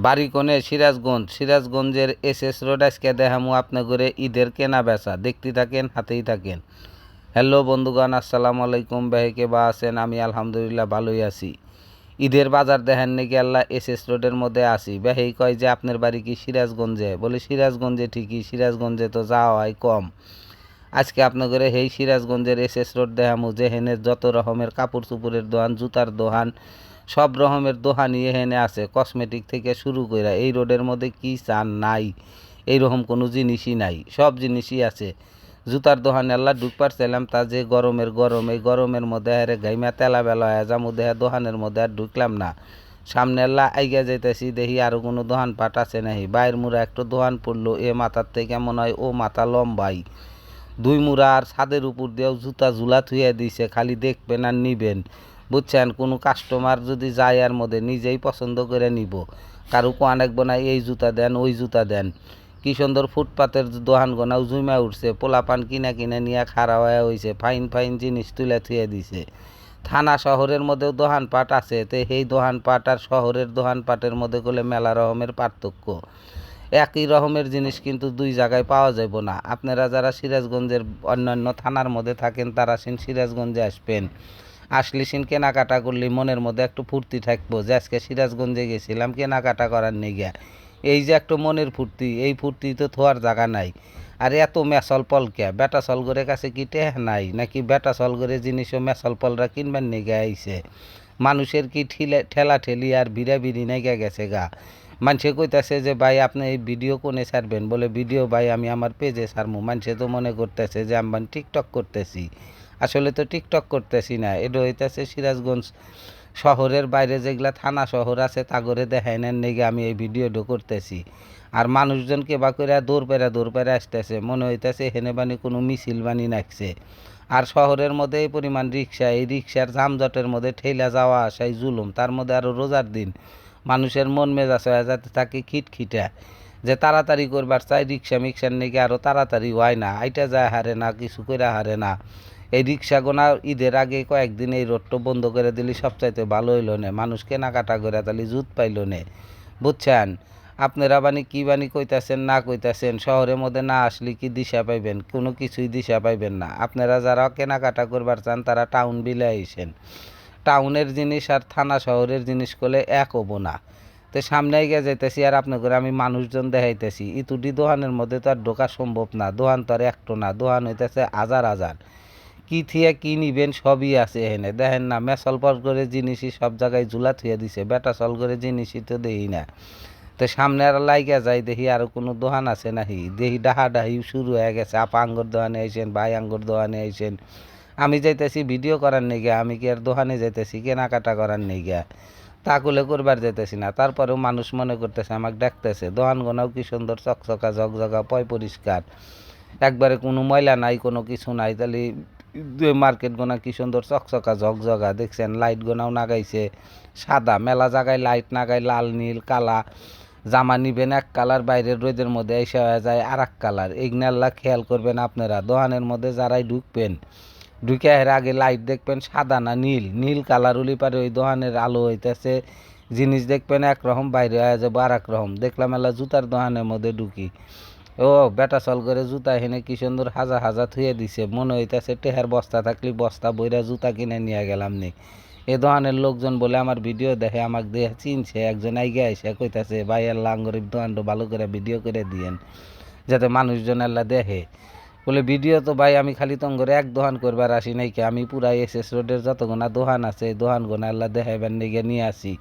বাড়ি কোনে সিরাজগঞ্জের এসএস রোড। আজকে দেখামু আপনাদের ঈদের কেনা বেচা, দেখতে থাকেন, হাতেই থাকেন। হ্যালো বন্ধুগণ, আসসালামু আলাইকুম। বেহেকে বা আছেন? আমি আলহামদুলিল্লাহ ভালোই আছি। ঈদের বাজার দেখেন নাকি আল্লাহ এসএস রোডের মধ্যে আসি। বেহেই কয় যে আপনার বাড়ি কি সিরাজগঞ্জে? বলে সিরাজগঞ্জে ঠিকই, সিরাজগঞ্জে তো যাওয়া হয় কম। আজকে আপনাদের এই সিরাজগঞ্জের এসএস রোড দেখামু, যে হেনে যত রকমের কাপড় চুপড়ের দোকান, জুতার দোকান, সব রকমের দোকানই এখানে আছে। কসমেটিক থেকে শুরু করে এই রোডের মধ্যে কি চান নাই এইরকম কোনো জিনিসই নাই, সব জিনিসই আছে। জুতার দোকানে আল্লাহ ঢুকবার চাইলাম, তা যে গরম, এই গরমের মধ্যে আরে গাইমা তেলা বেলা হয়ে যামু দেহা দোকানের মধ্যে আর ঢুকলাম না। সামনে আল্লাহ আইগা যাইতেছি, দেখি আরও কোনো দোকানপাট আছে নাহি। বাইরের মুড়া একটা দোকান পড়লো, এ মাথার থেকে মনে হয় ও মাথা লম্বাই। দুই মুড়া আর ছাদের উপর দিয়েও জুতা ঝুলা থুয়ে দিছে, খালি দেখবেন আর নিবেন। বুঝছেন, কোনো কাস্টমার যদি যায় আর মধ্যে নিজেই পছন্দ করে নিব। কারো কোয়া লাগবো না এই জুতা দেন, ওই জুতা দেন। কি সুন্দর ফুটপাতের দোকান গোনাও জুমা উঠছে, পোলাপান কিনা নিয়ে খাড়া হয়ে হয়েছে, ফাইন জিনিস তুলে থুয়ে দিছে। থানা শহরের মধ্যেও দোকানপাট আছে, তো সেই দোকানপাট আর শহরের দোকানপাটের মধ্যে গেলে মেলা রকমের পার্থক্য। একই রকমের জিনিস কিন্তু দুই জায়গায় পাওয়া যাব না। আপনারা যারা সিরাজগঞ্জের অন্যান্য থানার মধ্যে থাকেন তারা সিরাজগঞ্জে আসবেন। আসলে কেনাকাটা করলে মনের মধ্যে একটু ফুর্তি থাকবো, যে আজকে সিরাজগঞ্জে গেছিলাম কেনাকাটা করার নিয়ে। এই যে একটা মনের ফুর্তি, এই ফুর্তি তো থোয়ার জায়গা নাই। আর এত মেসল পলকে বেটা সলগরের কাছে কি টেহ নাই নাকি? বেটা সলগরের জিনিসও মেসল পলরা কিনবার নিগে আইছে। মানুষের কি ঠেলা ঠেলি আর বিড়ি নাইগা গেছে গা। মানুষে কইতাছে যে ভাই আপনি এই ভিডিও কোনে ছাড়বেন? বলে ভিডিও ভাই আমি আমার পেজে ছাড়মু। মানুষে তো মনে করতেছে যে আমি টিকটক করতেছি। আসলে তো টিকটক করতেছি না, এটা হইতেছে সিরাজগঞ্জ শহরের বাইরে যেগুলা থানা শহর আছে তাগরে দেখাই নেন নেগে আমি এই ভিডিওটা করতেছি। আর মানুষজনকে বা করে দৌড় পেরে আসতেছে, মনে হইতেছে হেনে বানি কোনো মিছিল বানি নাকছে। আর শহরের মধ্যে এই পরিমাণ রিক্সা, এই রিক্সার যানজটের মধ্যে ঠেলা যাওয়া আসাই জুলুম। তার মধ্যে আরও রোজার দিন, মানুষের মন মেজাজ হয়ে যাতে থাকে খিটখিটা, যে তাড়াতাড়ি করবার চাই রিক্সার নাকি আরও তাড়াতাড়ি হয় না, আইটা যায় হারে না, কিছু করে হারে না। এই রিক্সা গোনা ঈদের আগে কয়েকদিন এই রোডটা বন্ধ করে দিলে সবচাইতে ভালো হইল নে, মানুষ কেনাকাটা করে তাহলে জুত পাইল নে। বুঝছেন? আপনারা কি কইতাছেন না কইতাছেন, শহরের মধ্যে না আসলে কি দিশা পাইবেন? কোনো কিছুই দিশা পাইবেন না। আপনারা যারা কেনাকাটা করবার চান তারা টাউন বিলে আইসেন। টাউনের জিনিস আর থানা শহরের জিনিস করলে এক হবো না। তো সামনে গিয়ে যাইতেছি আর আপনাকে আমি মানুষজন দেখাইতেছি। ইতুটি দোকানের মধ্যে তো আর ঢোকা সম্ভব না, দোকান তো আর একটো না, দোকান হইতেছে হাজার। কি থিয়া কি নিবেন সবই আছে এখানে। দেখেন না, মেসল পল করে জিনিসই সব জায়গায় ঝুলা থুয়ে দিছে, বেটা সল করে জিনিসই তো দেখি না। তো সামনে আর লাইগা যাই, দেখি আর কোনো দোকান আছে নাহি, দেখি ডাহাডাহি শুরু হয়ে গেছে। আপা আঙ্গুর দোকানে আইসেন, ভাই আঙ্গুর দোকানে আইসেন। আমি যাইতেছি ভিডিও করার নিগে, আমি কি আর দোকানে যাইতেছি কেনাকাটা করার নিগে? তাকুলে করবার যাইতেছি না। তারপরেও মানুষ মনে করতেছে আমাকে ডাকতেছে। দোকান গোনাও কি সুন্দর চকচকা ঝকঝকা পয় পরিষ্কার, একবারে কোনো ময়লা নাই, কোনো কিছু নাই। তাহলে মার্কেট গোনা কি সুন্দর চকচকা ঝকঝকা, দেখছেন? লাইট গোনাও নাগাইছে সাদা, মেলা জায়গায় লাইট নাগাই লাল নীল কালা। জামা নিবেন এক কালার, বাইরের রোদের মধ্যে এসে হয়ে যায় আর এক কালার। এগুলো খেয়াল করবেন আপনারা। দোকানের মধ্যে যারাই ঢুকবেন, ঢুকে এর আগে লাইট দেখবেন সাদা না নীল কালার উলি পারে ওই দোকানের আলো হইতেছে। জিনিস দেখবেন একরকম, বাইরে হয়ে যাবো আর এক রকম। দেখলাম এলা জুতার দোকানের মধ্যে ঢুকি, ও বেটা চল করে জুতা হেনে কি সুন্দর হাজার থুয়ে দিছে। মনে হইতেছে টেহার বস্তা থাকলে বস্তা বইরা জুতা কিনে নিয়ে গেলাম নি। এ দোকানের লোকজন বলে আমার ভিডিও দেখে, আমাকে দেখে চিনছে। একজন আইগে আইসে কইতাছে ভাই আল্লাহ আঙ্গরিব দোকানটা ভালো করে ভিডিও করে দিয়েন, যাতে মানুষজন আল্লাহ দেখে। বলে ভিডিও তো ভাই আমি খালি তঙ্গরে এক দোকান করবার আসি নাই, কি আমি পুরা এসএস রোডের যতগুনা দোকান আছে দোকান গোনা আল্লাহ দেখাইবার নিগে নিয়ে আসি।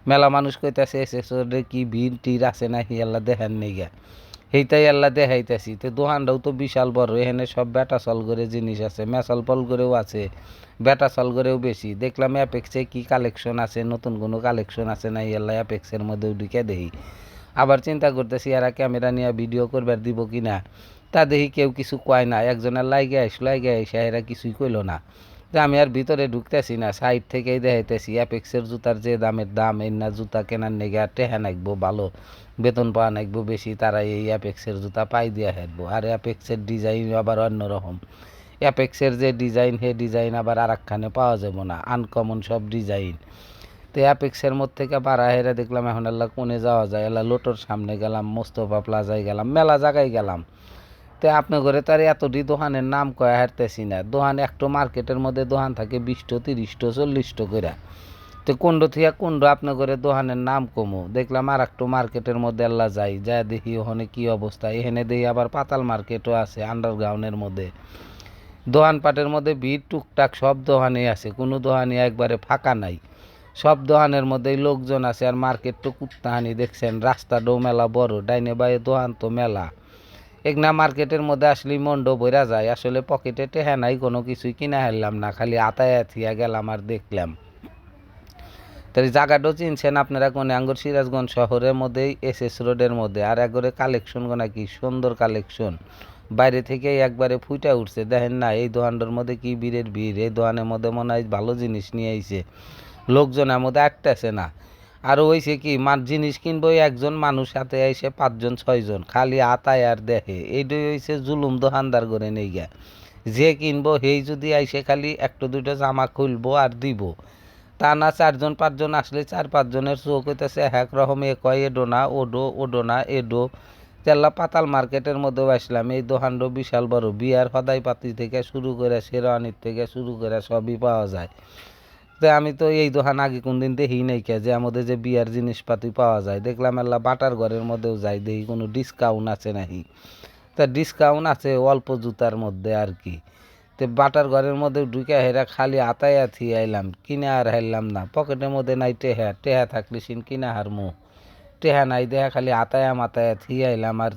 মেলা মানুষ কইতাছে এসএস রোডে কি ভিড় টির আছে নাকি আল্লাহ দেখার নিগে, সেইটাই আল্লাহ দেখাইতেছি। তো দোকানটাও তো বিশাল বড়, এখানে সব বেটা সল করে জিনিস আছে, মেসাল পল করেও আছে, বেটা সল করেও বেশি। দেখলাম অ্যাপেক্সে কি কালেকশন আছে, নতুন কোনো কালেকশন আছে নাই আল্লাহ অ্যাপেক্সের মধ্যেও ঢুকে দেখি। আবার চিন্তা করতেছি এরা ক্যামেরা নিয়ে ভিডিও করবার দিব কি না। তা দেখি কেউ কিছু কয় না। একজনের লাইগে আইসা এরা কিছুই কইল না। যে আমি আর ভিতরে ঢুকতেছি না, সাইড থেকেই দেখাইতেছি অ্যাপেক্সের জুতার যে দাম এই না জুতা কেনার নেগে আর টেহা নাকবো ভালো, বেতন পাওয়া নাকবো বেশি, তারা এই অ্যাপেক্সের জুতা পাই দিয়া হেঁটবো। আর অ্যাপেক্সের ডিজাইন আবার অন্যরকম। অ্যাপেক্সের যে ডিজাইন, হে ডিজাইন আবার আর একখানে পাওয়া যাবো না, আনকমন সব ডিজাইন। তো অ্যাপেক্সের মধ্যে থেকে বাড়া হেরে দেখলাম এখন আল্লাহ কোনে যাওয়া যায়, আল্লাহ লোটোর সামনে গেলাম, মোস্তফা প্লাজায় গেলাম, মেলা জায়গায় গেলাম। তো আপনি করে তার এতটি দোকানের নাম কয়া হারতেছি না। দোকান একটু মার্কেটের মধ্যে দোকান থাকে 20টো 30টো 40টো করে। তো কুণ্ড থেকে কুণ্ড আপনি করে দোকানের নাম কমু দেখলাম। আর একটু মার্কেটের মধ্যে আল্লাহ যাই, যা দেখি ওখানে কি অবস্থা। এখানে দেখি আবার পাতাল মার্কেটও আছে আন্ডারগ্রাউন্ডের মধ্যে। দোকানপাটের মধ্যে ভিড় টুকটাক, সব দোকানেই আছে, কোনো দোকানই একবারে ফাঁকা নাই। সব দোকানের মধ্যেই লোকজন আছে। আর মার্কেট তো কুত্তাহানি দেখছেন, রাস্তাটাও মেলা বড়, ডাইনে বাইরে দোকান তো মেলা। একনা মার্কেটের মধ্যে আসলেই মন্ড বইরা যায়। আসলে পকেটে টেহা নাই, কোনো কিছুই কিনা হারলাম না, খালি আতায়া থিয়া গেলাম আর দেখলাম। তাই জায়গাটাও চিনছেন আপনারা কোনে? আঙ্গুর সিরাজগঞ্জ শহরের মধ্যেই SS রোডের মধ্যে। আর একবারে কালেকশন গোনা কি সুন্দর কালেকশন, বাইরে থেকে একবারে ফুইটা উঠছে। দেখেন না এই দোকানটার মধ্যে কি ভিড়ের ভিড়। এই দোকানের মধ্যে মনে হয় ভালো জিনিস নিয়ে আইছে, লোকজনের মধ্যে আটতেছে না। আর হইছে কি জিনিস কিনবো একজন মানুষ সাথে আইসে 5জন 6জন, খালি আতায় আর দেখে। এইটাই হইছে জুলুম দোকানদার করে নেই গা। যে কিনবো সেই যদি আইসে খালি একটা দুটো জামা খুলবো আর দিব, তা না 4জন 5জন আসলে 4-5জনের চোখ হইতেছে এক রকম। এ কয় এডো না ওডো, ওডো না এডো। তেল্লা পাতাল মার্কেটের মধ্যেও আসলাম। এই দোকানটা বিশাল বড়, বিয়ার সদাই পাতি থেকে শুরু করে শেরওয়ানির থেকে শুরু করে সবই পাওয়া যায়। তো আমি তো এই দোকান আগে কোনদিন দেখি নাই কে, যে আমাদের যে বিয়ার জিনিসপাতি পাওয়া যায়। দেখলাম আল্লাহ বাটার ঘরের মধ্যেও যাই, দেখি কোনো ডিসকাউন্ট আছে নাকি। তা ডিসকাউন্ট আছে অল্প জুতার মধ্যে আর কি। তো বাটার ঘরের মধ্যে ঢুকে হেরা খালি আতায়া থি আইলাম, কিনে আর হারলাম না। পকেটের মধ্যে নাই টেহা, টেহা থাকলে সিন কিনা হারমু, টেহা নাই দেখা খালি আতায়া মাতায়া থি আইলাম। আর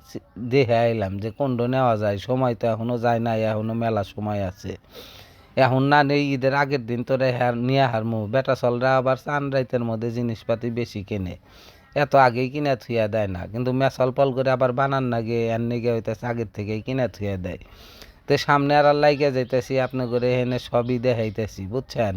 দেখে আইলাম যে কোনটা নেওয়া যায়। সময় তো এখনও যায় না, এখনও মেলা সময় আছে। এখন না নেই ঈদের আগের দিন তো নিয়ে হারমু। বেটা চলরা আবার চান রাইতের মধ্যে জিনিসপাতি বেশি কেনে, এত আগেই কিনে থুয়া দেয় না। কিন্তু মেসাল পল করে আবার বানান না গিয়ে এর নিগে হইতেছে আগের থেকেই কিনে থুয়া দেয়। তো সামনে আর লাইগে যাইতেছি আপনি করে এনে সবই দেখাইতেছি, বুঝছেন।